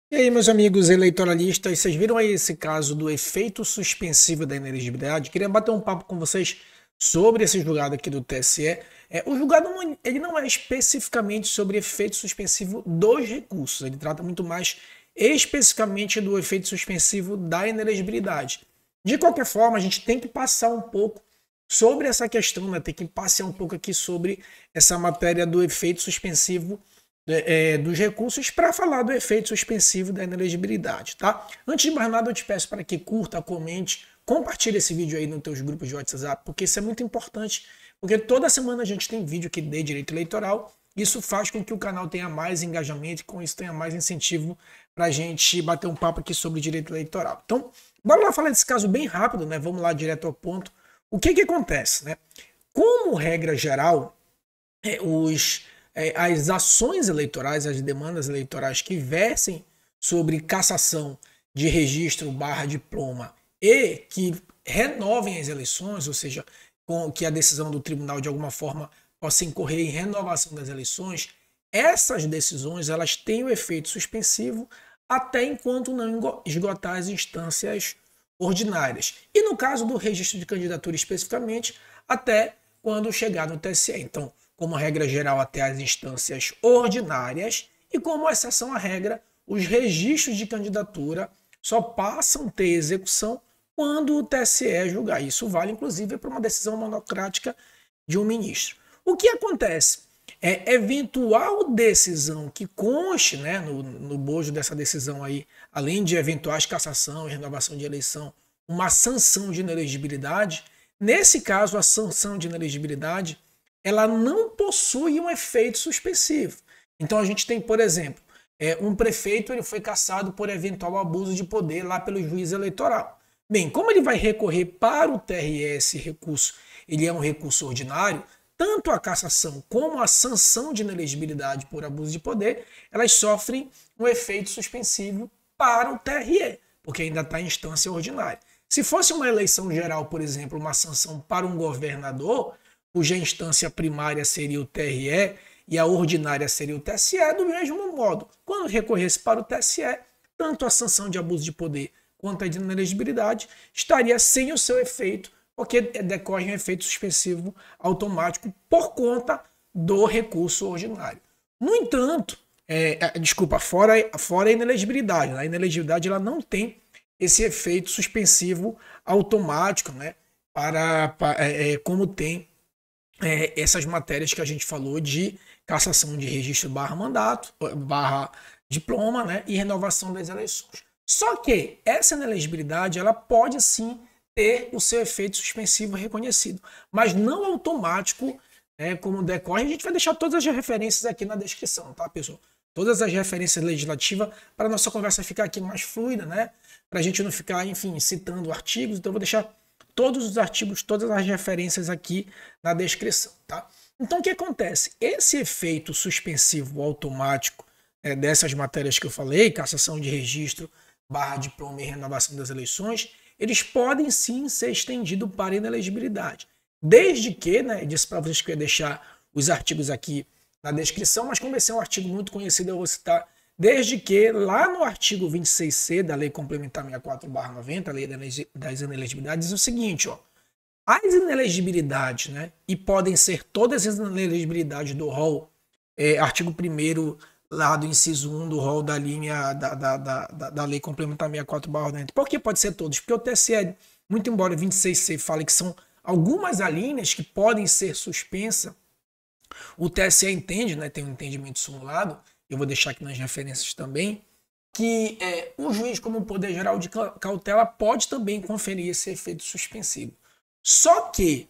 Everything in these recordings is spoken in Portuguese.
E aí, meus amigos eleitoralistas, vocês viram aí esse caso do efeito suspensivo da inelegibilidade? Queria bater um papo com vocês sobre esse julgado aqui do TSE. O julgado ele não é especificamente sobre efeito suspensivo dos recursos, ele trata muito mais especificamente do efeito suspensivo da inelegibilidade. De qualquer forma, a gente tem que passar um pouco sobre essa questão, né? Tem que passear um pouco aqui sobre essa matéria do efeito suspensivo dos recursos para falar do efeito suspensivo da inelegibilidade, tá? Antes de mais nada, eu te peço para que curta, comente, compartilhe esse vídeo aí nos teus grupos de WhatsApp, porque isso é muito importante, porque toda semana a gente tem vídeo aqui de direito eleitoral. Isso faz com que o canal tenha mais engajamento e com isso tenha mais incentivo para a gente bater um papo aqui sobre direito eleitoral. Então, bora lá falar desse caso bem rápido, né? Vamos lá direto ao ponto. O que acontece, né? Como regra geral, as ações eleitorais, as demandas eleitorais que versem sobre cassação de registro barra diploma e que renovem as eleições, ou seja, com que a decisão do tribunal de alguma forma possa incorrer em renovação das eleições, essas decisões elas têm o efeito suspensivo até enquanto não esgotar as instâncias ordinárias. E no caso do registro de candidatura especificamente, até quando chegar no TSE. Então, como regra geral, até as instâncias ordinárias, e como exceção à regra, os registros de candidatura só passam a ter execução quando o TSE julgar. Isso vale, inclusive, para uma decisão monocrática de um ministro. O que acontece? Eventual decisão que conste, né, no bojo dessa decisão aí, além de eventuais cassação e renovação de eleição, uma sanção de inelegibilidade. Nesse caso, a sanção de inelegibilidade ela não possui um efeito suspensivo. Então a gente tem, por exemplo, um prefeito ele foi cassado por eventual abuso de poder lá pelo juiz eleitoral. Bem, como ele vai recorrer para o TRE esse recurso, ele é um recurso ordinário, tanto a cassação como a sanção de inelegibilidade por abuso de poder, elas sofrem um efeito suspensivo para o TRE, porque ainda está em instância ordinária. Se fosse uma eleição geral, por exemplo, uma sanção para um governador, cuja instância primária seria o TRE e a ordinária seria o TSE, do mesmo modo, quando recorresse para o TSE, tanto a sanção de abuso de poder quanto a de inelegibilidade estaria sem o seu efeito, porque decorre um efeito suspensivo automático por conta do recurso ordinário. No entanto, fora a inelegibilidade. A inelegibilidade ela não tem esse efeito suspensivo automático, né, como tem essas matérias que a gente falou de cassação de registro barra mandato, barra diploma, né, e renovação das eleições. Só que essa inelegibilidade ela pode sim ter o seu efeito suspensivo reconhecido, mas não automático, como decorre. A gente vai deixar todas as referências aqui na descrição, tá, pessoal? Todas as referências legislativas para a nossa conversa ficar aqui mais fluida, né? Para a gente não ficar, enfim, citando artigos. Então eu vou deixar todos os artigos, todas as referências aqui na descrição, tá? Então o que acontece? Esse efeito suspensivo automático dessas matérias que eu falei, cassação de registro, barra diploma e renovação das eleições, eles podem sim ser estendidos para inelegibilidade. Desde que, né, eu disse para vocês que eu ia deixar os artigos aqui na descrição, mas como esse é um artigo muito conhecido, eu vou citar, desde que lá no artigo 26C da Lei Complementar 64/90, a Lei das Inelegibilidades, diz o seguinte, ó, as inelegibilidades, né, e podem ser todas as inelegibilidades do rol, artigo 1º lá do inciso 1 do rol da linha da Lei Complementar 64/90. Por que pode ser todos? Porque o TSE, muito embora o 26C fale que são algumas alíneas que podem ser suspensas, o TSE entende, né, tem um entendimento simulado, eu vou deixar aqui nas referências também, que o juiz, como poder geral de cautela, pode também conferir esse efeito suspensivo. Só que,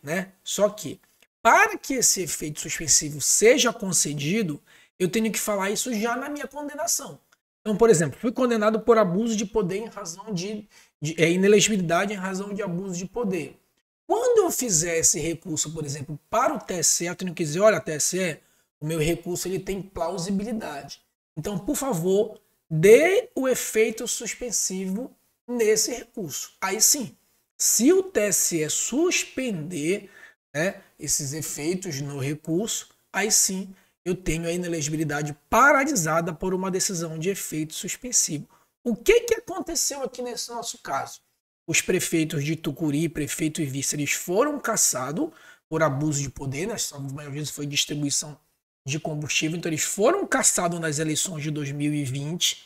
para que esse efeito suspensivo seja concedido, eu tenho que falar isso já na minha condenação. Então, por exemplo, fui condenado por abuso de poder em razão de inelegibilidade em razão de abuso de poder. Quando eu fizer esse recurso, por exemplo, para o TSE, eu tenho que dizer, olha, TSE, o meu recurso ele tem plausibilidade. Então, por favor, dê o efeito suspensivo nesse recurso. Aí sim, se o TSE suspender, né, esses efeitos no recurso, aí sim eu tenho a inelegibilidade paralisada por uma decisão de efeito suspensivo. O que aconteceu aqui nesse nosso caso? Os prefeitos de Tucuri, prefeito e vice, eles foram cassados por abuso de poder, né? A maioria vezes foi distribuição de combustível, então eles foram cassados nas eleições de 2020,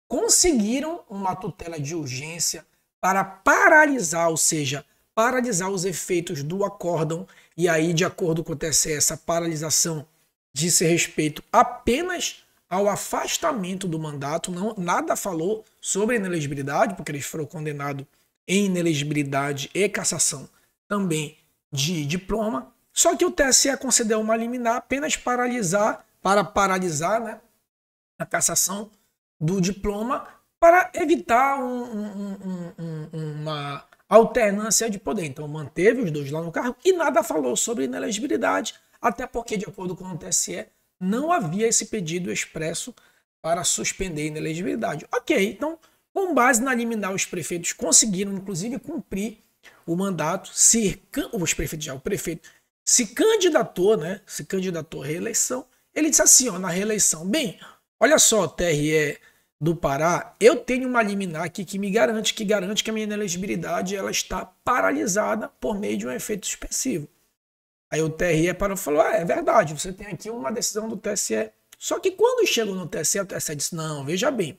conseguiram uma tutela de urgência para paralisar, ou seja, paralisar os efeitos do acórdão, e aí, de acordo com o TSE, essa paralisação disse respeito apenas ao afastamento do mandato, não, nada falou sobre inelegibilidade, porque eles foram condenados em inelegibilidade e cassação também de diploma. Só que o TSE concedeu uma liminar apenas para paralisar, né, a cassação do diploma, para evitar uma alternância de poder. Então manteve os dois lá no cargo e nada falou sobre inelegibilidade, até porque, de acordo com o TSE, não havia esse pedido expresso para suspender a inelegibilidade. Ok, então, com base na liminar, os prefeitos conseguiram, inclusive, cumprir o mandato. O prefeito se candidatou, né? Se candidatou à reeleição. Ele disse assim, ó, na reeleição: bem, olha só, TRE do Pará, eu tenho uma liminar aqui que me garante que a minha inelegibilidade ela está paralisada por meio de um efeito suspensivo. Aí o TRE parou e falou: é verdade, você tem aqui uma decisão do TSE. Só que quando chegou no TSE, o TSE disse: não, veja bem,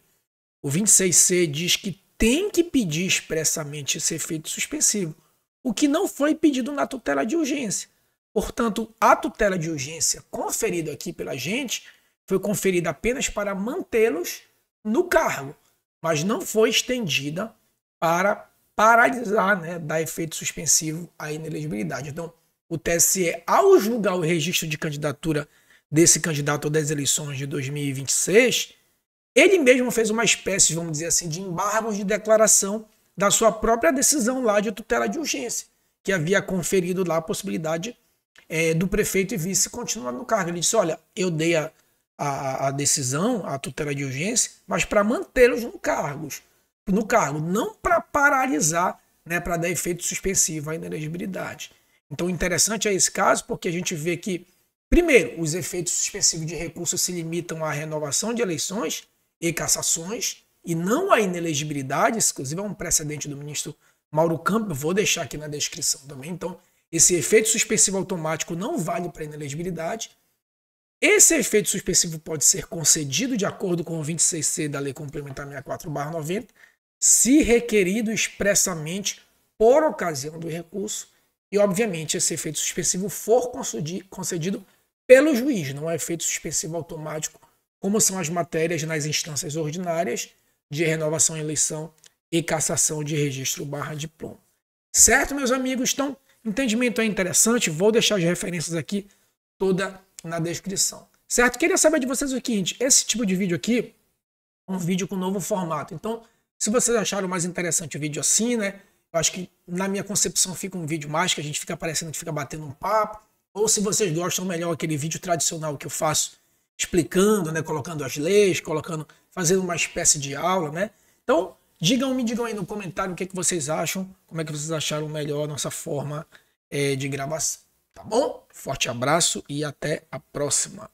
o 26C diz que tem que pedir expressamente esse efeito suspensivo, o que não foi pedido na tutela de urgência. Portanto, a tutela de urgência conferida aqui pela gente foi conferida apenas para mantê-los no cargo, mas não foi estendida para paralisar, né, dar efeito suspensivo à inelegibilidade. Então, o TSE, ao julgar o registro de candidatura desse candidato das eleições de 2026, ele mesmo fez uma espécie, vamos dizer assim, de embargo de declaração da sua própria decisão lá de tutela de urgência, que havia conferido lá a possibilidade do prefeito e vice continuar no cargo. Ele disse: olha, eu dei a decisão, a tutela de urgência, mas para mantê-los no cargo, não para paralisar, né, para dar efeito suspensivo à inelegibilidade. Então, o interessante é esse caso, porque a gente vê que, primeiro, os efeitos suspensivos de recurso se limitam à renovação de eleições e cassações, e não à inelegibilidade. Isso, inclusive, é um precedente do ministro Mauro Campos, vou deixar aqui na descrição também. Então, esse efeito suspensivo automático não vale para a inelegibilidade. Esse efeito suspensivo pode ser concedido de acordo com o 26C da Lei Complementar 64/90, se requerido expressamente por ocasião do recurso. E, obviamente, esse efeito suspensivo for concedido pelo juiz, não é efeito suspensivo automático, como são as matérias nas instâncias ordinárias de renovação, eleição e cassação de registro / diploma. Certo, meus amigos? Então, entendimento é interessante, vou deixar as referências aqui toda na descrição. Certo? Queria saber de vocês o seguinte: esse tipo de vídeo aqui é um vídeo com novo formato. Então, se vocês acharam mais interessante o vídeo assim, né? Eu acho que, na minha concepção, fica um vídeo mais que a gente fica parecendo que fica batendo um papo. Ou se vocês gostam, melhor aquele vídeo tradicional que eu faço explicando, né, colocando as leis, fazendo uma espécie de aula, né? Então, me digam aí no comentário o que vocês acham, como é que vocês acharam melhor a nossa forma de gravação. Tá bom? Forte abraço e até a próxima.